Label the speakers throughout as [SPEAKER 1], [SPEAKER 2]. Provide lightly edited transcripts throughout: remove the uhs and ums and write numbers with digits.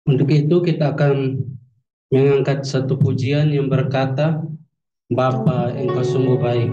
[SPEAKER 1] Untuk itu kita akan mengangkat satu pujian yang berkata, Bapa, Engkau sungguh baik.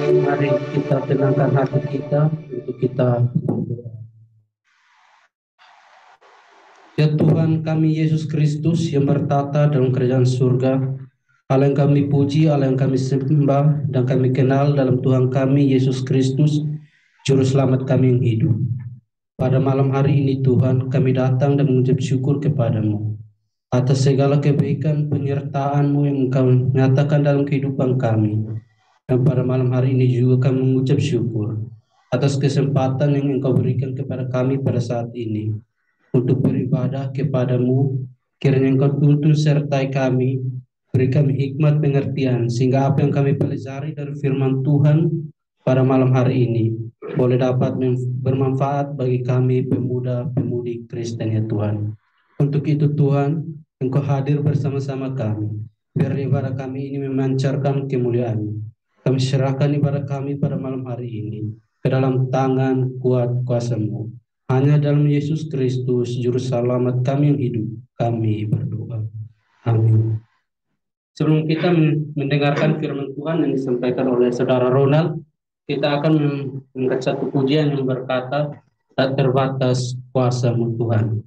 [SPEAKER 1] Mari kita tenangkan hati kita untuk kita berdoa. Ya Tuhan kami Yesus Kristus yang bertata dalam kerajaan surga, Allah yang kami puji, Allah yang kami sembah dan kami kenal dalam Tuhan kami Yesus Kristus, Juru Selamat kami yang hidup. Pada malam hari ini Tuhan kami datang dan mengucap syukur kepadamu atas segala kebaikan penyertaan-Mu yang Engkau nyatakan dalam kehidupan kami. Dan pada malam hari ini juga kami mengucap syukur atas kesempatan yang Engkau berikan kepada kami pada saat ini untuk beribadah kepadamu. Kiranya Engkau tuntun sertai kami, beri kami hikmat pengertian, sehingga apa yang kami pelajari dari firman Tuhan pada malam hari ini boleh dapat bermanfaat bagi kami pemuda-pemudi Kristen ya Tuhan. Untuk itu Tuhan, Engkau hadir bersama-sama kami, biar ibadah kami ini memancarkan kemuliaan. Kami serahkan ibadah kami pada malam hari ini ke dalam tangan kuat kuasa-Mu. Hanya dalam Yesus Kristus, Juru Selamat kami yang hidup, kami berdoa. Amin. Sebelum kita mendengarkan firman Tuhan yang disampaikan oleh Saudara Ronald, kita akan mengangkat satu pujian yang berkata, tak terbatas kuasa-Mu Tuhan.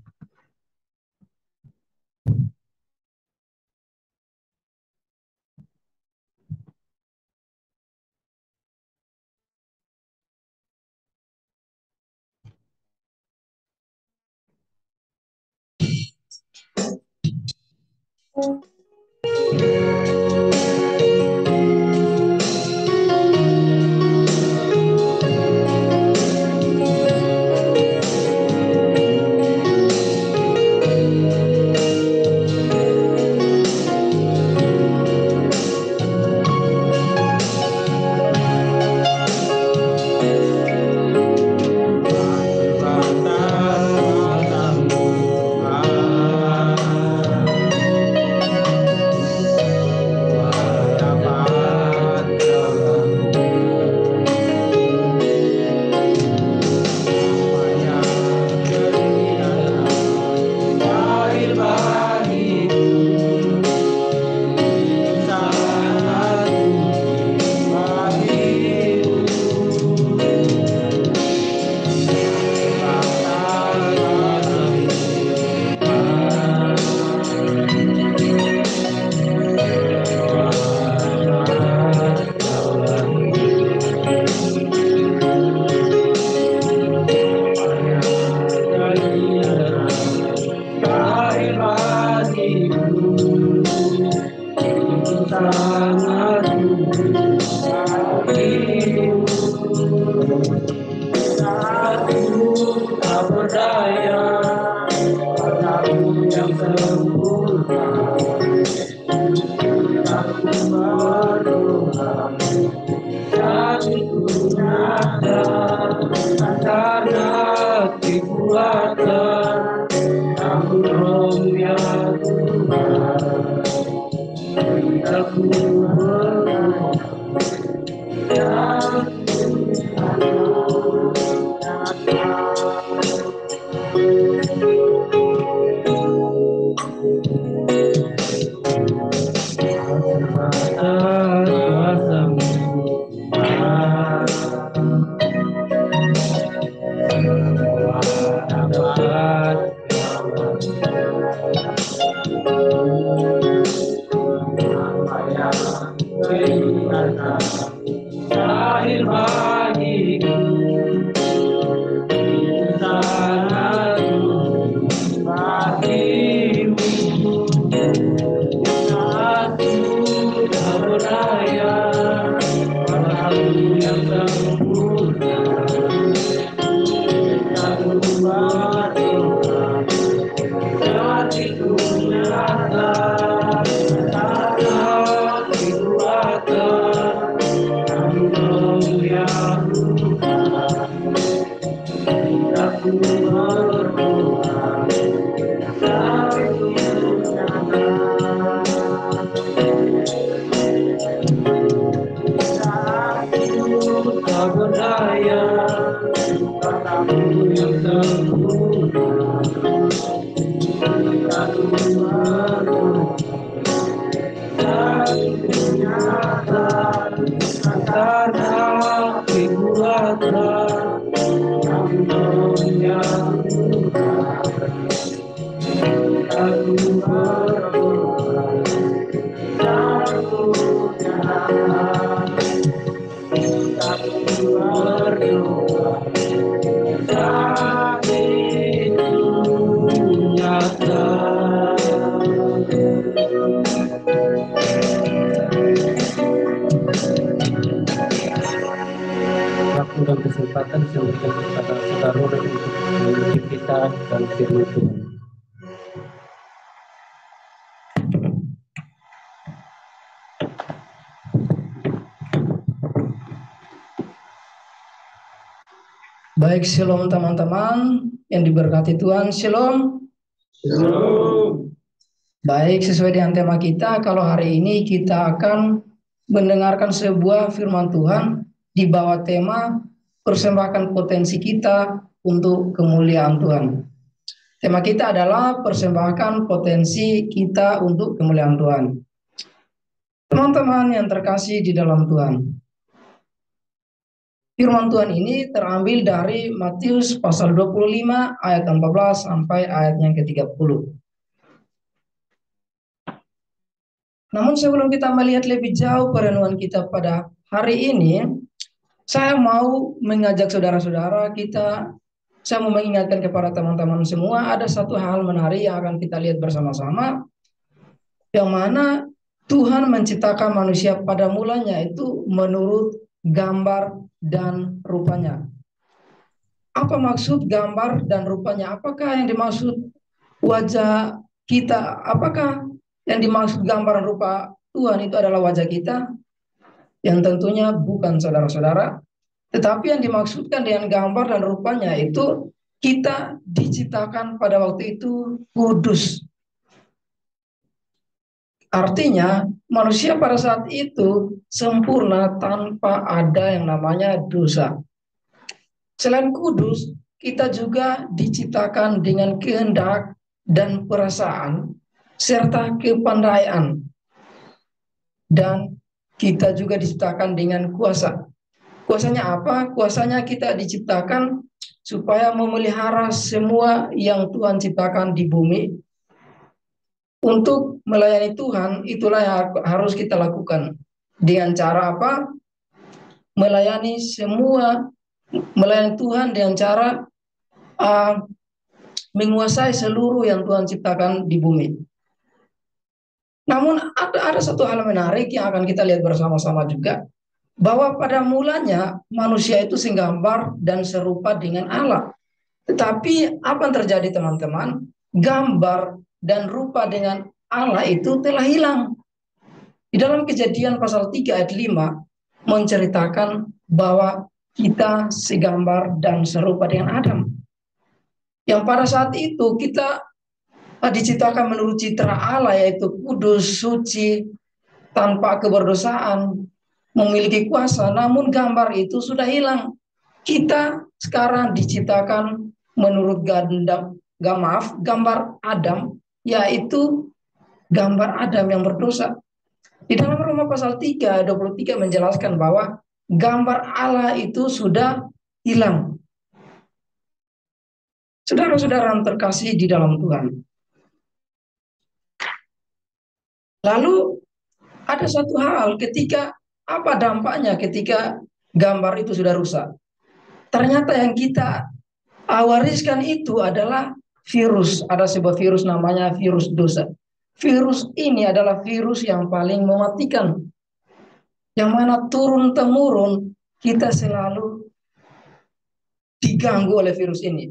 [SPEAKER 1] berdaya, katamu yang sempurna, aku berdoa dan nyata antara kekuatan yang aku berdoa aku nyata aku berdoa dan itu nyata. Waktu dan kesempatan yang diberikan kepada saudara untuk mengikuti kita dan firman Tuhan.
[SPEAKER 2] Baik, shalom teman-teman yang diberkati Tuhan, shalom.
[SPEAKER 1] Shalom.
[SPEAKER 2] Baik, sesuai dengan tema kita, kalau hari ini kita akan mendengarkan sebuah firman Tuhan di bawah tema persembahkan potensi kita untuk kemuliaan Tuhan. Tema kita adalah persembahkan potensi kita untuk kemuliaan Tuhan. Teman-teman yang terkasih di dalam Tuhan, firman Tuhan ini terambil dari Matius pasal 25 ayat 14 sampai ayat yang ke-30. Namun sebelum kita melihat lebih jauh perenungan kita pada hari ini, saya mau mengajak saudara-saudara saya mau mengingatkan kepada teman-teman semua, ada satu hal menarik yang akan kita lihat bersama-sama, yang mana Tuhan menciptakan manusia pada mulanya itu menurut gambar dan rupanya. Apa maksud gambar dan rupanya? Apakah yang dimaksud wajah kita? Apakah yang dimaksud gambar dan rupa Tuhan itu adalah wajah kita? Yang tentunya bukan, saudara-saudara. Tetapi yang dimaksudkan dengan gambar dan rupanya itu kita diciptakan pada waktu itu kudus. Artinya manusia pada saat itu sempurna tanpa ada yang namanya dosa. Selain kudus, kita juga diciptakan dengan kehendak dan perasaan serta kepandaian. Dan kita juga diciptakan dengan kuasa. Kuasanya apa? Kuasanya kita diciptakan supaya memelihara semua yang Tuhan ciptakan di bumi. Untuk melayani Tuhan, itulah yang harus kita lakukan. Dengan cara apa? Melayani Tuhan dengan cara menguasai seluruh yang Tuhan ciptakan di bumi. Namun ada satu hal menarik yang akan kita lihat bersama-sama juga, bahwa pada mulanya manusia itu segambar dan serupa dengan Allah. Tetapi apa yang terjadi teman-teman? Gambar dan rupa dengan Allah itu telah hilang. Di dalam Kejadian pasal 3 ayat 5 menceritakan bahwa kita segambar dan serupa dengan Adam. Yang pada saat itu kita diciptakan menurut citra Allah, yaitu kudus, suci, tanpa keberdosaan, memiliki kuasa. Namun gambar itu sudah hilang. Kita sekarang diciptakan menurut gambar Adam, yaitu gambar Adam yang berdosa. Di dalam Roma pasal 3 ayat 23 menjelaskan bahwa gambar Allah itu sudah hilang. Saudara-saudara yang terkasih di dalam Tuhan, lalu ada satu hal, apa dampaknya ketika gambar itu sudah rusak? Ternyata yang kita wariskan itu adalah virus. Ada sebuah virus namanya virus dosa. Virus ini adalah virus yang paling mematikan, yang mana turun-temurun kita selalu diganggu oleh virus ini.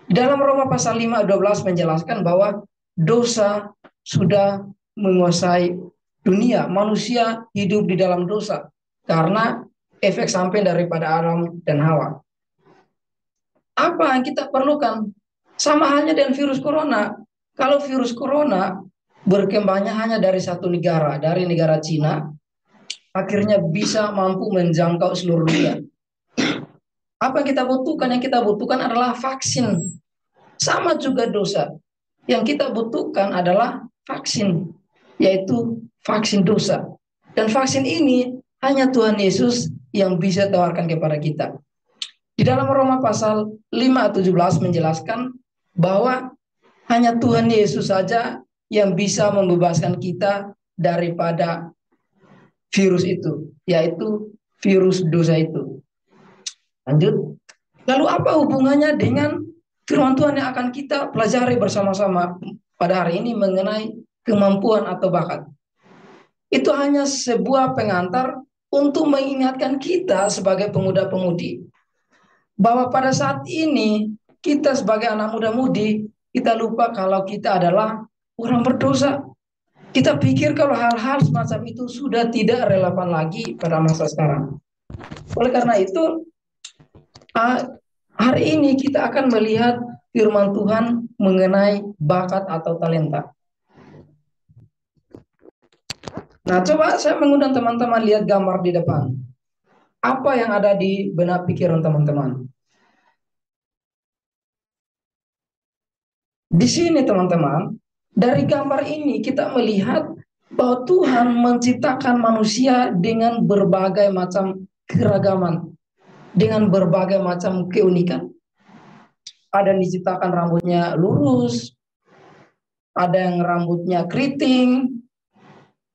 [SPEAKER 2] Dalam Roma pasal 5 ayat 12 menjelaskan bahwa dosa sudah menguasai dunia. Manusia hidup di dalam dosa karena efek samping daripada Adam dan Hawa. Apa yang kita perlukan? Sama halnya dengan virus corona. Kalau virus corona berkembangnya hanya dari satu negara, dari negara Cina, akhirnya bisa mampu menjangkau seluruh dunia. Apa yang kita butuhkan? Yang kita butuhkan adalah vaksin. Sama juga dosa. Yang kita butuhkan adalah vaksin, yaitu vaksin dosa. Dan vaksin ini hanya Tuhan Yesus yang bisa tawarkan kepada kita. Di dalam Roma pasal 5:17 menjelaskan bahwa hanya Tuhan Yesus saja yang bisa membebaskan kita daripada virus itu, yaitu virus dosa itu. Lanjut. Lalu apa hubungannya dengan firman Tuhan yang akan kita pelajari bersama-sama pada hari ini mengenai kemampuan atau bakat? Itu hanya sebuah pengantar untuk mengingatkan kita sebagai pemuda-pemudi bahwa pada saat ini kita sebagai anak muda-mudi, kita lupa kalau kita adalah orang berdosa. Kita pikir kalau hal-hal semacam itu sudah tidak relevan lagi pada masa sekarang. Oleh karena itu, hari ini kita akan melihat firman Tuhan mengenai bakat atau talenta. Nah, coba saya mengundang teman-teman lihat gambar di depan. Apa yang ada di benak pikiran teman-teman? Di sini teman-teman, dari gambar ini kita melihat bahwa Tuhan menciptakan manusia dengan berbagai macam keragaman, dengan berbagai macam keunikan. Ada yang diciptakan rambutnya lurus, ada yang rambutnya keriting,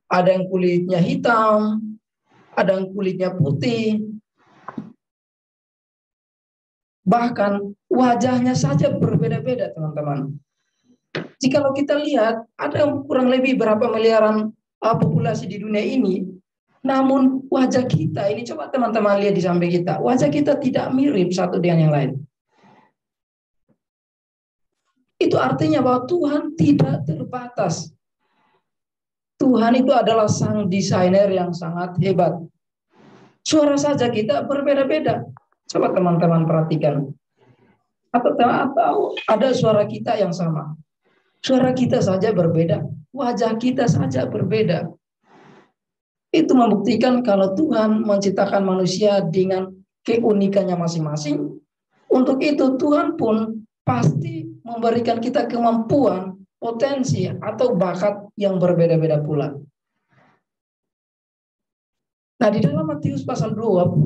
[SPEAKER 2] ada yang kulitnya hitam, ada yang kulitnya putih. Bahkan wajahnya saja berbeda-beda, teman-teman. Jikalau kita lihat, ada kurang lebih berapa miliaran populasi di dunia ini, namun wajah kita ini, coba teman-teman lihat di samping kita, wajah kita tidak mirip satu dengan yang lain. Itu artinya bahwa Tuhan tidak terbatas. Tuhan itu adalah sang desainer yang sangat hebat. Suara saja kita berbeda-beda. Coba teman-teman perhatikan. Atau ada suara kita yang sama. Suara kita saja berbeda, wajah kita saja berbeda. Itu membuktikan kalau Tuhan menciptakan manusia dengan keunikannya masing-masing. Untuk itu Tuhan pun pasti memberikan kita kemampuan, potensi, atau bakat yang berbeda-beda pula. Nah, di dalam Matius pasal 25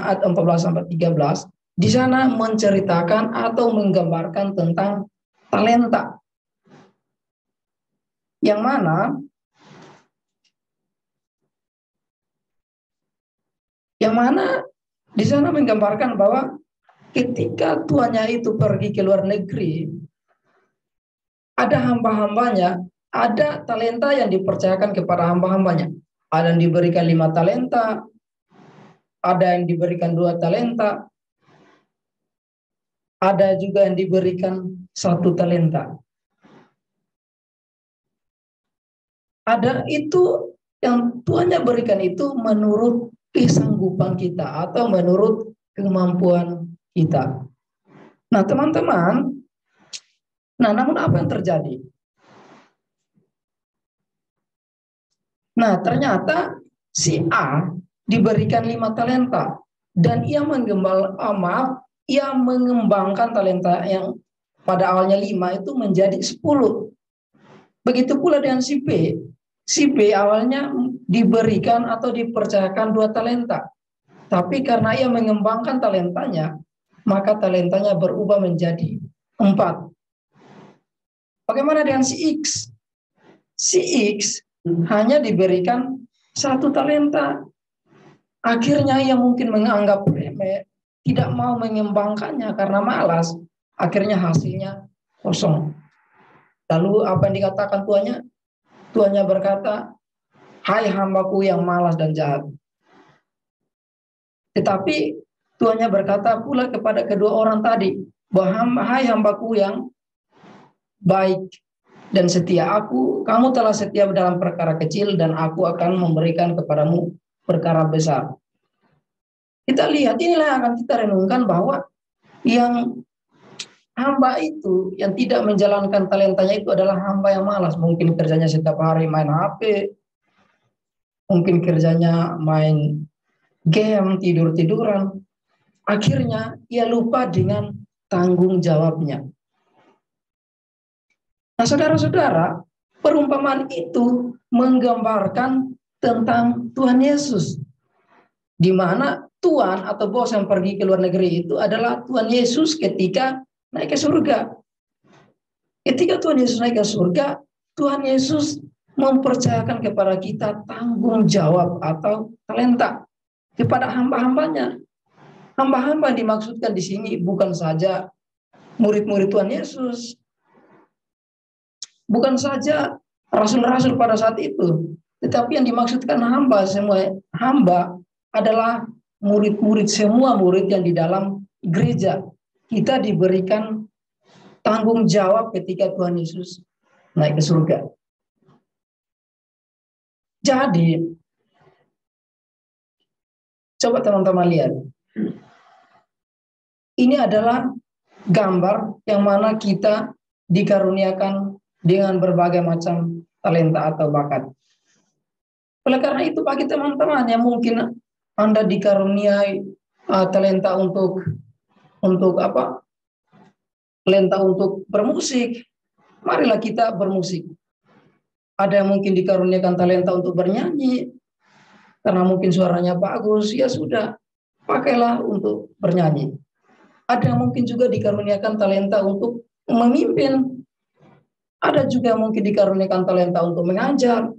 [SPEAKER 2] ayat 14-13, di sana menceritakan atau menggambarkan tentang talenta. Yang mana di sana menggambarkan bahwa ketika tuannya itu pergi ke luar negeri, ada hamba-hambanya, ada talenta yang dipercayakan kepada hamba-hambanya. Ada yang diberikan 5 talenta, ada yang diberikan 2 talenta, ada juga yang diberikan 1 talenta. Ada itu yang Tuhannya berikan itu menurut kesanggupan kita atau menurut kemampuan kita. Nah, teman-teman, namun apa yang terjadi? Nah, ternyata si A diberikan 5 talenta dan ia mengembangkan talenta yang pada awalnya 5 itu menjadi 10. Begitu pula dengan si B. Si B awalnya diberikan atau dipercayakan 2 talenta. Tapi karena ia mengembangkan talentanya, maka talentanya berubah menjadi 4. Bagaimana dengan si X? Si X hanya diberikan 1 talenta. Akhirnya ia mungkin menganggap remeh, tidak mau mengembangkannya karena malas. Akhirnya hasilnya kosong. Lalu apa yang dikatakan tuannya? Tuannya berkata, "Hai hambaku yang malas dan jahat." Tetapi tuannya berkata pula kepada kedua orang tadi, bahwa "Hai hambaku yang baik dan setia, kamu telah setia dalam perkara kecil dan aku akan memberikan kepadamu perkara besar." Kita lihat, inilah yang akan kita renungkan bahwa yang hamba itu yang tidak menjalankan talentanya itu adalah hamba yang malas. Mungkin kerjanya setiap hari main HP, mungkin kerjanya main game, tidur-tiduran. akhirnya ia lupa dengan tanggung jawabnya. Nah, saudara-saudara, perumpamaan itu menggambarkan tentang Tuhan Yesus, di mana Tuhan atau bos yang pergi ke luar negeri itu adalah Tuhan Yesus ketika naik ke surga. Ketika Tuhan Yesus naik ke surga, Tuhan Yesus mempercayakan kepada kita tanggung jawab atau talenta kepada hamba-hambanya. Hamba-hamba yang dimaksudkan di sini bukan saja murid-murid Tuhan Yesus, bukan saja rasul-rasul pada saat itu, tetapi yang dimaksudkan hamba, semua hamba adalah murid-murid, semua murid yang di dalam gereja. Kita diberikan tanggung jawab ketika Tuhan Yesus naik ke surga. Jadi, coba teman-teman lihat. Ini adalah gambar yang mana kita dikaruniakan dengan berbagai macam talenta atau bakat. Oleh karena itu, bagi teman-teman yang mungkin Anda dikaruniai talenta untuk apa? Talenta untuk bermusik. Marilah kita bermusik. Ada yang mungkin dikaruniakan talenta untuk bernyanyi, karena mungkin suaranya bagus, ya sudah, pakailah untuk bernyanyi. Ada yang mungkin juga dikaruniakan talenta untuk memimpin. Ada juga yang mungkin dikaruniakan talenta untuk mengajar.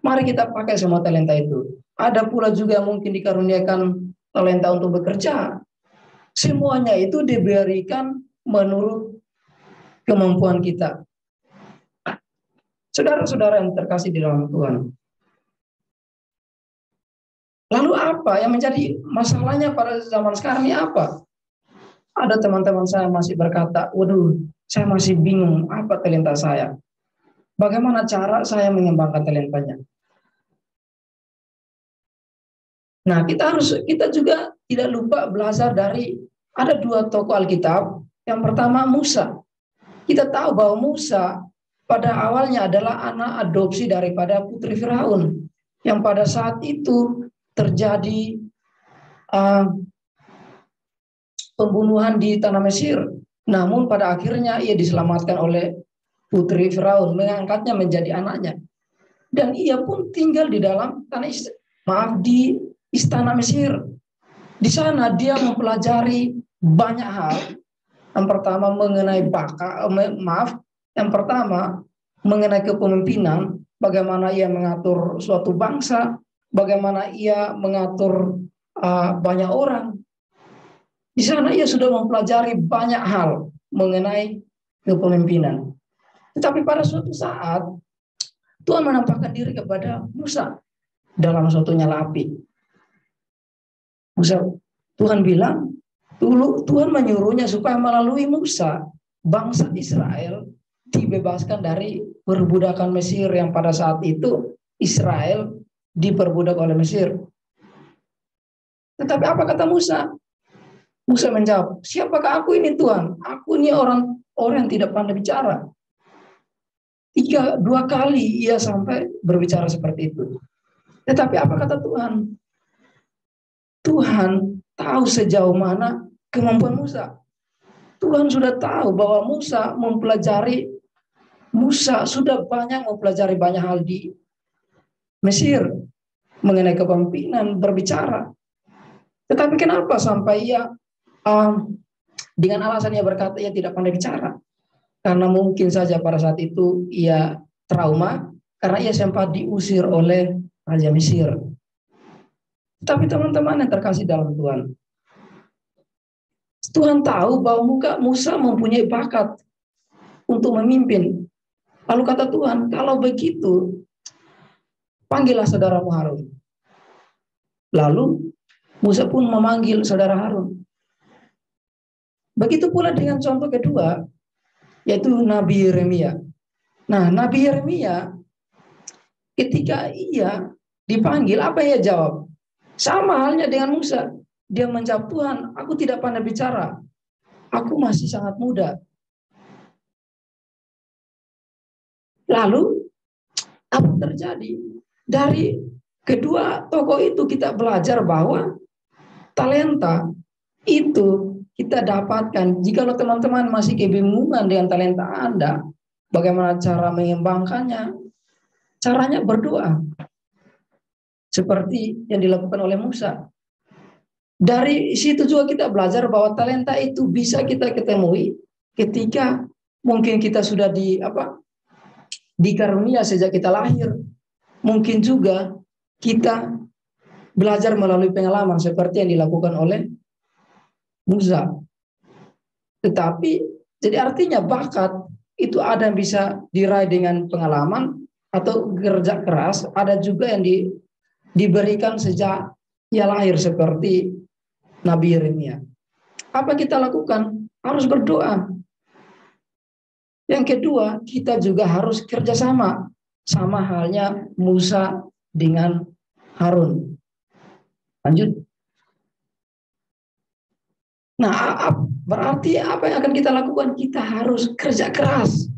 [SPEAKER 2] Mari kita pakai semua talenta itu. Ada pula juga yang mungkin dikaruniakan talenta untuk bekerja. Semuanya itu diberikan menurut kemampuan kita. Saudara-saudara yang terkasih di dalam Tuhan. Lalu apa yang menjadi masalahnya pada zaman sekarang ini apa? Ada teman-teman saya masih berkata, waduh, saya masih bingung apa talenta saya. Bagaimana cara saya mengembangkan talentanya? Nah, kita juga tidak lupa belajar dari ada dua tokoh Alkitab. Yang pertama Musa. Kita tahu bahwa Musa pada awalnya adalah anak adopsi daripada putri Firaun, yang pada saat itu terjadi pembunuhan di tanah Mesir. Namun pada akhirnya ia diselamatkan oleh putri Firaun, mengangkatnya menjadi anaknya. Dan ia pun tinggal di dalam di istana Mesir. Di sana dia mempelajari banyak hal. Yang pertama mengenai mengenai kepemimpinan, bagaimana ia mengatur suatu bangsa, bagaimana ia mengatur banyak orang. Di sana ia sudah mempelajari banyak hal mengenai kepemimpinan. Tetapi pada suatu saat Tuhan menampakkan diri kepada Musa dalam suatu nyala api. Tuhan bilang, Tuhan menyuruhnya supaya melalui Musa bangsa Israel dibebaskan dari perbudakan Mesir, yang pada saat itu Israel diperbudak oleh Mesir. Tetapi apa kata Musa? Musa menjawab, siapakah aku ini Tuhan? Aku ini orang yang tidak pandai bicara. Dua kali ia sampai berbicara seperti itu. Tetapi apa kata Tuhan? Tuhan tahu sejauh mana kemampuan Musa. Tuhan sudah tahu bahwa Musa sudah banyak mempelajari banyak hal di Mesir mengenai kepemimpinan, berbicara. Tetapi kenapa sampai ia dengan alasan ia berkata ia tidak pandai bicara? Karena mungkin saja pada saat itu ia trauma karena ia sempat diusir oleh Raja Mesir. Tapi teman-teman yang terkasih dalam Tuhan, Tuhan tahu bahwa Musa mempunyai bakat untuk memimpin. Lalu kata Tuhan, kalau begitu, panggillah saudaramu Harun. Lalu Musa pun memanggil saudara Harun. Begitu pula dengan contoh kedua, yaitu Nabi Yeremia. Nah, Nabi Yeremia ketika ia dipanggil, apa ia jawab? Sama halnya dengan Musa. Dia menjawab, Tuhan, aku tidak pandai bicara. Aku masih sangat muda. Lalu, apa terjadi? Dari kedua tokoh itu kita belajar bahwa talenta itu kita dapatkan. Jika teman-teman masih kebingungan dengan talenta Anda, bagaimana cara mengembangkannya? Caranya berdoa. Seperti yang dilakukan oleh Musa. Dari situ juga kita belajar bahwa talenta itu bisa kita ketemui ketika mungkin kita sudah dikarunia sejak kita lahir. Mungkin juga kita belajar melalui pengalaman seperti yang dilakukan oleh Musa. Tetapi jadi artinya bakat itu ada yang bisa diraih dengan pengalaman atau kerja keras, ada juga yang diberikan sejak ia lahir seperti Nabi Yeremia. Apa kita lakukan? Harus berdoa. Yang kedua, kita juga harus kerjasama. Sama halnya Musa dengan Harun. Lanjut. Nah, berarti apa yang akan kita lakukan? Kita harus kerja keras.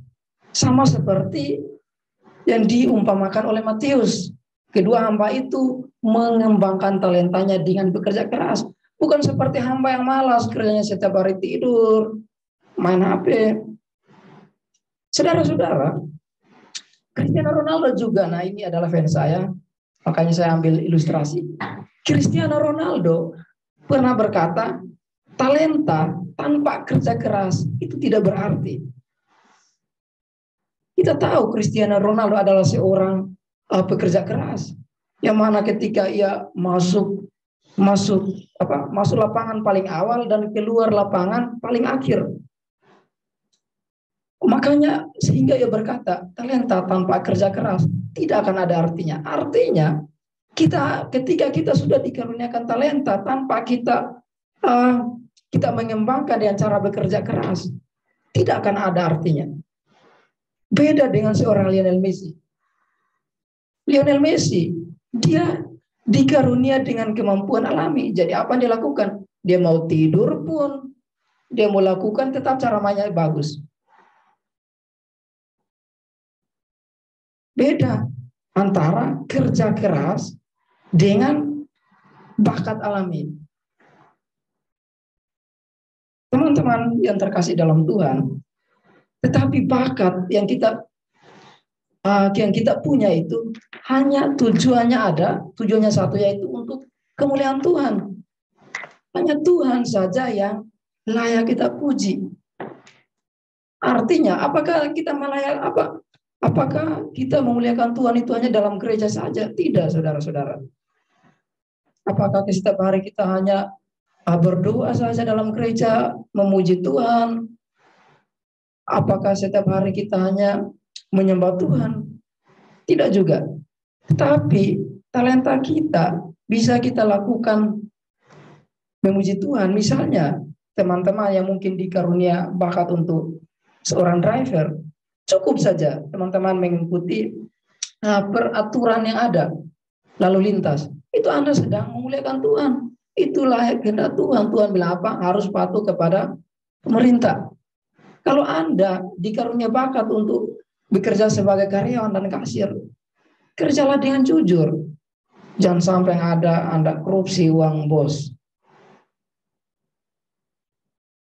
[SPEAKER 2] Sama seperti yang diumpamakan oleh Matius. Kedua hamba itu mengembangkan talentanya dengan bekerja keras. Bukan seperti hamba yang malas, kerjanya setiap hari tidur, main HP. Saudara-saudara, Cristiano Ronaldo juga, nah ini adalah fans saya, makanya saya ambil ilustrasi. Cristiano Ronaldo pernah berkata, talenta tanpa kerja keras itu tidak berarti. Kita tahu Cristiano Ronaldo adalah seorang pekerja keras, yang mana ketika ia masuk lapangan paling awal dan keluar lapangan paling akhir. Makanya sehingga ia berkata, talenta tanpa kerja keras tidak akan ada artinya. Artinya ketika kita sudah dikaruniakan talenta tanpa kita mengembangkan dengan cara bekerja keras, tidak akan ada artinya. Beda dengan seorang Lionel Messi. Lionel Messi, dia dikarunia dengan kemampuan alami. Jadi apa yang dilakukan? Dia mau tidur pun, dia mau lakukan tetap cara mainnya bagus. Beda antara kerja keras dengan bakat alami. Teman-teman yang terkasih dalam Tuhan, tetapi bakat yang kita punya itu hanya tujuannya satu, yaitu untuk kemuliaan Tuhan. Hanya Tuhan saja yang layak kita puji. Artinya, apakah kita memuliakan Tuhan itu hanya dalam gereja saja? Tidak, saudara-saudara. Apakah setiap hari kita hanya berdoa saja dalam gereja, memuji Tuhan? Apakah setiap hari kita hanya menyembah Tuhan? Tidak juga. Tetapi talenta kita bisa kita lakukan memuji Tuhan. Misalnya teman-teman yang mungkin dikarunia bakat untuk seorang driver, cukup saja teman-teman mengikuti peraturan yang ada lalu lintas. Itu Anda sedang memuliakan Tuhan. Itulah kehendak Tuhan. Tuhan bilang apa? Harus patuh kepada pemerintah. Kalau Anda dikarunia bakat untuk bekerja sebagai karyawan dan kasir, kerjalah dengan jujur. Jangan sampai ada Anda korupsi uang bos.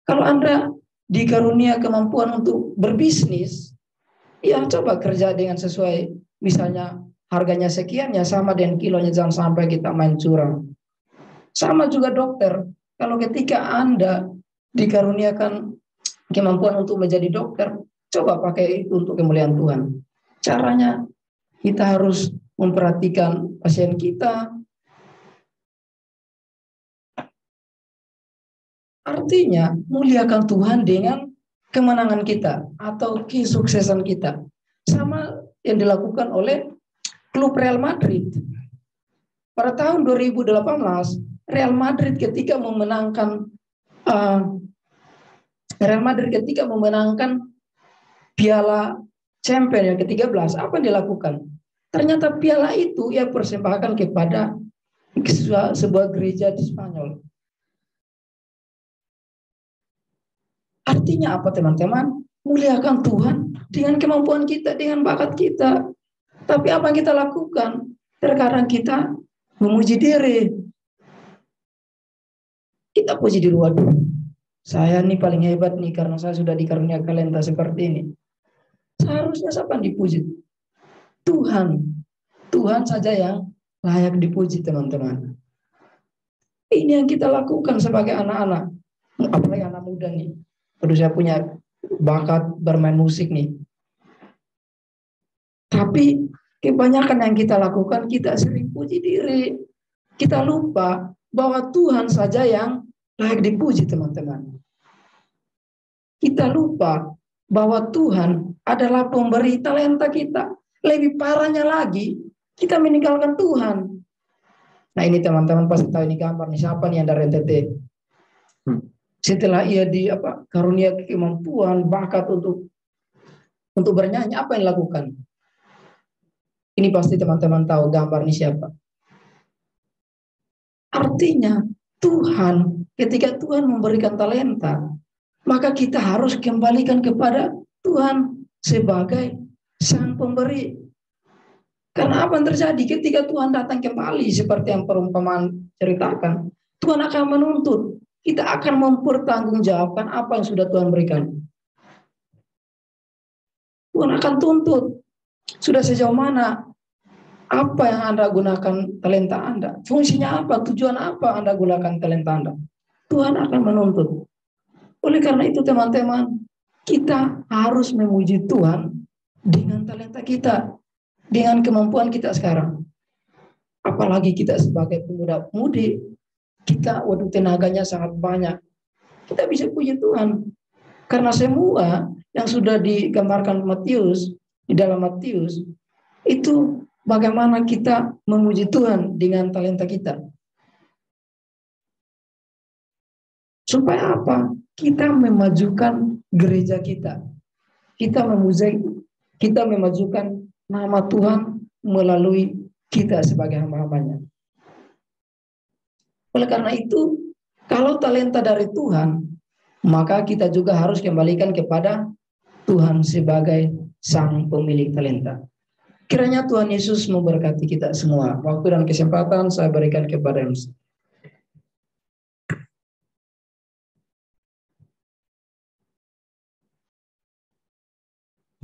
[SPEAKER 2] Kalau Anda dikarunia kemampuan untuk berbisnis, ya coba kerja dengan sesuai, misalnya harganya sekian, ya sama dengan kilonya, jangan sampai kita main curang. Sama juga dokter, kalau ketika Anda dikaruniakan kemampuan untuk menjadi dokter, coba pakai itu untuk kemuliaan Tuhan. Caranya kita harus memperhatikan pasien kita. Artinya muliakan Tuhan dengan kemenangan kita atau kesuksesan kita. Sama yang dilakukan oleh klub Real Madrid. Pada tahun 2018, Real Madrid ketika memenangkan Piala Champions yang ke-13, apa yang dilakukan? Ternyata piala itu ia persembahkan kepada sebuah gereja di Spanyol. Artinya apa, teman-teman? Muliakan Tuhan dengan kemampuan kita, dengan bakat kita. Tapi apa yang kita lakukan? Terkadang kita memuji diri. Kita kita puji diri, waduh, saya nih paling hebat nih karena saya sudah dikaruniai talenta seperti ini. Seharusnya siapa yang dipuji? Tuhan. Tuhan saja yang layak dipuji, teman-teman. Ini yang kita lakukan sebagai anak-anak, apalagi anak muda nih. Aduh, saya punya bakat bermain musik nih. Tapi kebanyakan yang kita lakukan, kita sering puji diri. Kita lupa bahwa Tuhan saja yang layak dipuji, teman-teman. Kita lupa bahwa Tuhan adalah pemberi talenta kita. Lebih parahnya lagi, kita meninggalkan Tuhan. Nah, ini teman-teman pasti tahu ini gambar nih, siapa nih yang dari NTT. Setelah ia karunia kemampuan, bakat untuk bernyanyi, apa yang dilakukan? Ini pasti teman-teman tahu gambar ini siapa. Artinya Tuhan, ketika Tuhan memberikan talenta, maka kita harus kembalikan kepada Tuhan sebagai sang pemberi. Karena apa yang terjadi ketika Tuhan datang kembali seperti yang perumpamaan ceritakan, Tuhan akan menuntut. Kita akan mempertanggungjawabkan apa yang sudah Tuhan berikan. Tuhan akan tuntut. Sudah sejauh mana? Apa yang Anda gunakan talenta Anda? Fungsinya apa? Tujuan apa Anda gunakan talenta Anda? Tuhan akan menuntut. Oleh karena itu teman-teman, kita harus memuji Tuhan dengan talenta kita, dengan kemampuan kita sekarang. Apalagi kita sebagai pemuda-pemudi, kita tenaganya sangat banyak. Kita bisa puji Tuhan. Karena semua yang sudah digambarkan Matius, di dalam Matius, itu bagaimana kita memuji Tuhan dengan talenta kita. Supaya apa? Kita memajukan gereja kita. Kita memajukan nama Tuhan melalui kita sebagai hamba-hambanya. Oleh karena itu, kalau talenta dari Tuhan, maka kita juga harus kembalikan kepada Tuhan sebagai sang pemilik talenta. Kiranya Tuhan Yesus memberkati kita semua. Waktu dan kesempatan saya berikan kepada MC.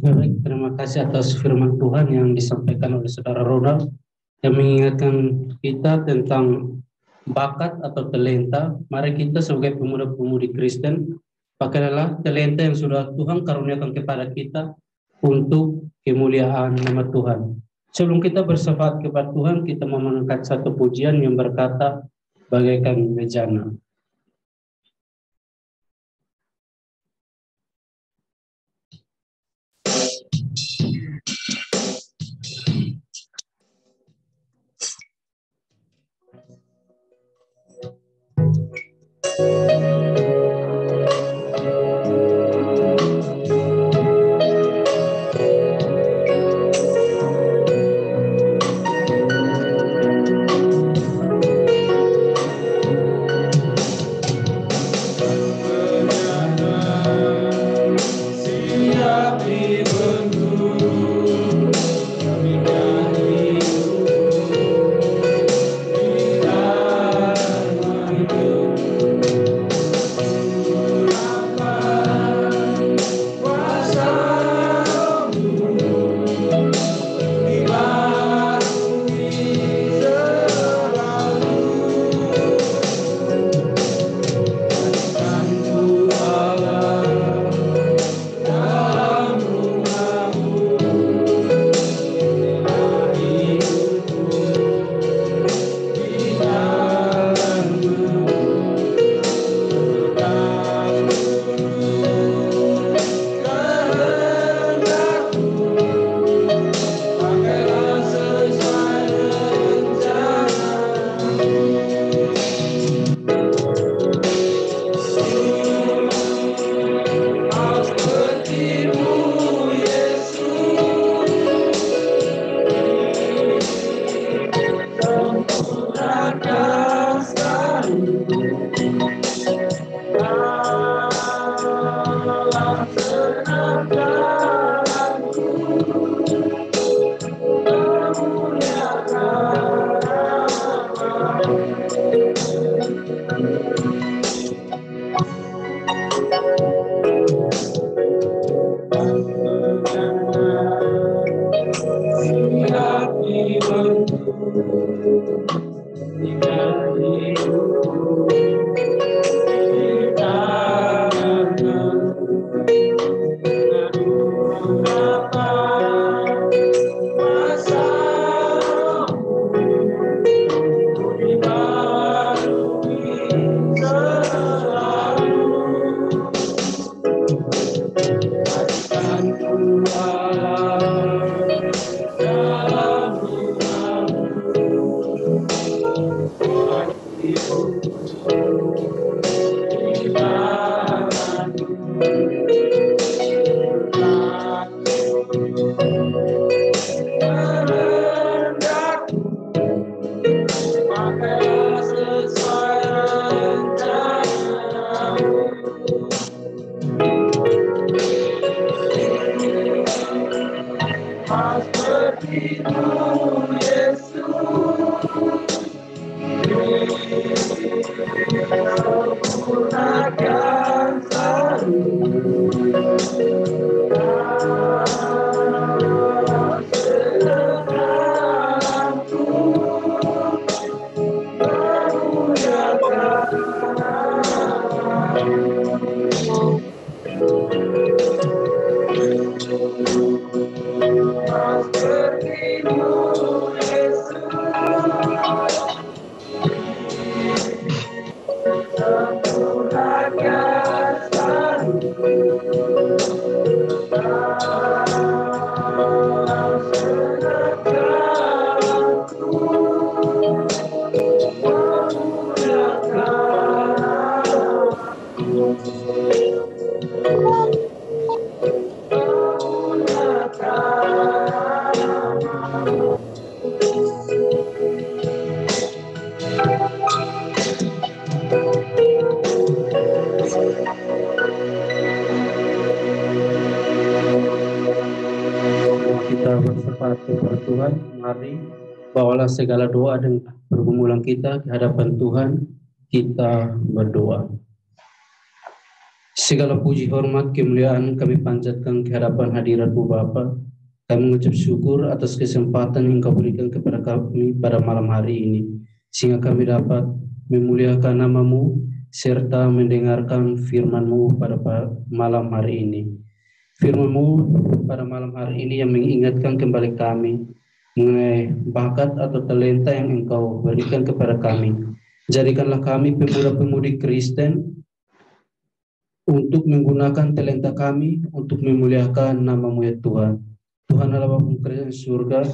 [SPEAKER 1] Baik, terima kasih atas firman Tuhan yang disampaikan oleh Saudara Ronald yang mengingatkan kita tentang bakat atau talenta. Mari kita sebagai pemuda-pemudi Kristen pakailah talenta yang sudah Tuhan karuniakan kepada kita untuk kemuliaan nama Tuhan. Sebelum kita bersyafaat kepada Tuhan, kita mau mengangkat satu pujian yang berkata bagaikan bejana. Kita bersepakat kepada Tuhan, mari bawalah segala doa dan pergumulan kita di hadapan Tuhan. Kita berdoa. Segala puji, hormat, kemuliaan kami panjatkan ke hadapan hadirat-Mu Bapa. Kami mengucap syukur atas kesempatan yang Kau berikan kepada kami pada malam hari ini, sehingga kami dapat memuliakan nama-Mu serta mendengarkan firman-Mu pada malam hari ini. Firman-Mu pada malam hari ini yang mengingatkan kembali kami mengenai bakat atau talenta yang Engkau berikan kepada kami. Jadikanlah kami pemuda-pemudi Kristen untuk menggunakan talenta kami untuk memuliakan nama-Mu ya Tuhan. Tuhan adalah Bapa kerajaan surga.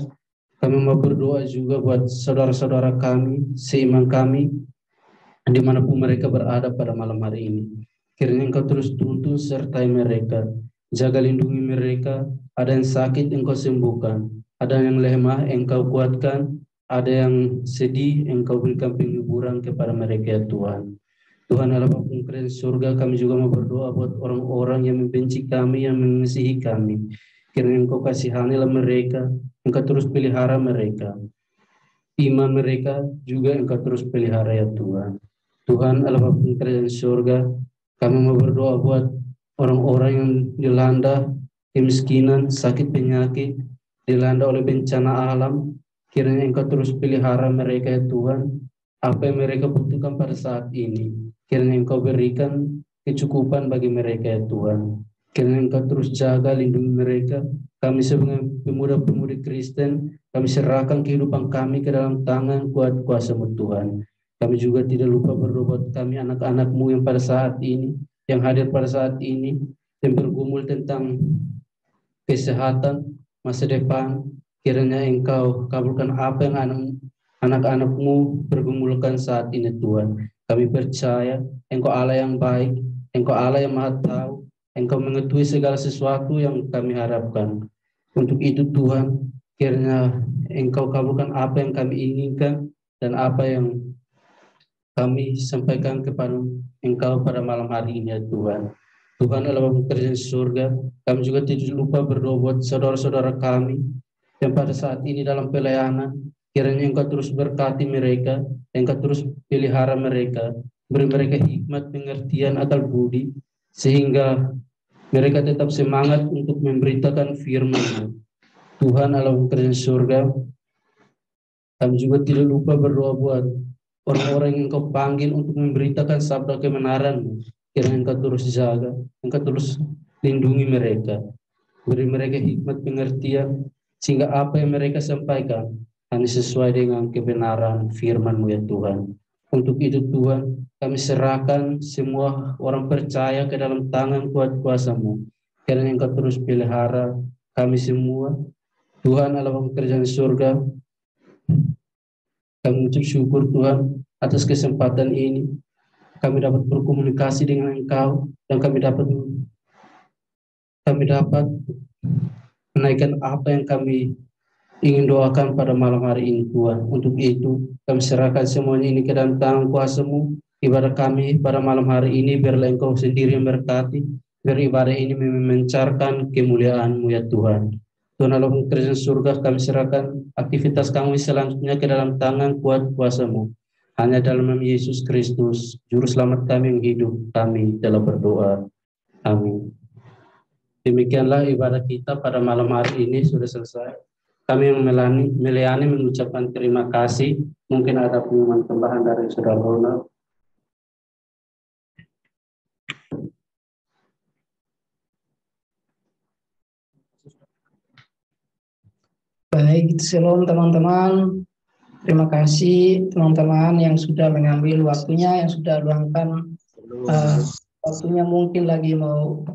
[SPEAKER 1] Kami mau berdoa juga buat saudara-saudara kami, seiman kami, dimanapun mereka berada pada malam hari ini. Kiranya Engkau terus tuntun sertai mereka. Jaga lindungi mereka, ada yang sakit Engkau sembuhkan, ada yang lemah Engkau kuatkan, ada yang sedih Engkau berikan penghiburan kepada mereka ya Tuhan. Tuhan adalah Bapa kerajaan surga, kami juga mau berdoa buat orang-orang yang membenci kami, yang mengasihi kami. Kiranya Engkau kasihanilah mereka, Engkau terus pelihara mereka. Iman mereka juga Engkau terus pelihara ya Tuhan. Tuhan adalah Bapa kerajaan surga, kami mau berdoa buat orang-orang yang dilanda kemiskinan, sakit penyakit, dilanda oleh bencana alam. Kiranya Engkau terus pelihara mereka ya Tuhan. Apa yang mereka butuhkan pada saat ini, kiranya Engkau berikan kecukupan bagi mereka ya Tuhan. Kiranya Engkau terus jaga, lindungi mereka. Kami sebagai pemuda-pemudi Kristen, kami serahkan kehidupan kami ke dalam tangan kuat kuasa-Mu Tuhan. Kami juga tidak lupa berdoa buat kami anak-anak-Mu yang pada saat ini, yang hadir pada saat ini, yang bergumul tentang kesehatan, masa depan. Kiranya Engkau kabulkan apa yang anak-anak-Mu pergumulkan saat ini Tuhan. Kami percaya Engkau Allah yang baik, Engkau Allah yang maha tahu, Engkau mengetahui segala sesuatu yang kami harapkan. Untuk itu Tuhan, kiranya Engkau kabulkan apa yang kami inginkan dan apa yang kami sampaikan kepada Engkau pada malam hari ini ya Tuhan. Tuhan adalah Bapa kerajaan surga. Kami juga tidak lupa berdoa buat saudara-saudara kami yang pada saat ini dalam pelayanan. Kiranya Engkau terus berkati mereka, Engkau terus pelihara mereka, beri mereka hikmat, pengertian, akal budi, sehingga mereka tetap semangat untuk memberitakan firman-Mu. Tuhan adalah Bapa kerajaan surga. Kami juga tidak lupa berdoa buat orang-orang yang Engkau panggil untuk memberitakan sabda kebenaran-Mu. Kiranya Engkau terus jaga, Engkau terus lindungi mereka, beri mereka hikmat pengertian, sehingga apa yang mereka sampaikan hanya sesuai dengan kebenaran firman-Mu ya Tuhan. Untuk itu Tuhan, kami serahkan semua orang percaya ke dalam tangan kuat kuasa-Mu. Kiranya Engkau terus pelihara kami semua. Tuhan adalah Bapa kerajaan surga. Kami mengucap syukur Tuhan atas kesempatan ini. Kami dapat berkomunikasi dengan Engkau dan kami dapat menaikkan apa yang kami ingin doakan pada malam hari ini Tuhan. Untuk itu kami serahkan semuanya ini ke dalam tangan kuasa-Mu. Ibadah kami pada malam hari ini biarlah Engkau sendiri yang berkati, biar ibadah ini memancarkan kemuliaan-Mu ya Tuhan. Tuhan Allah kerajaan surga, kami serahkan aktivitas kami selanjutnya ke dalam tangan kuat kuasa-Mu. Hanya dalam nama Yesus Kristus, Juru Selamat kami yang hidup, kami telah berdoa. Amin. Demikianlah ibadah kita pada malam hari ini sudah selesai. Kami yang melayani mengucapkan terima kasih. Mungkin ada pengumuman tambahan dari Saudara Ronald.
[SPEAKER 2] Baik, shalom teman-teman. Terima kasih teman-teman yang sudah mengambil waktunya, yang sudah luangkan waktunya, mungkin lagi mau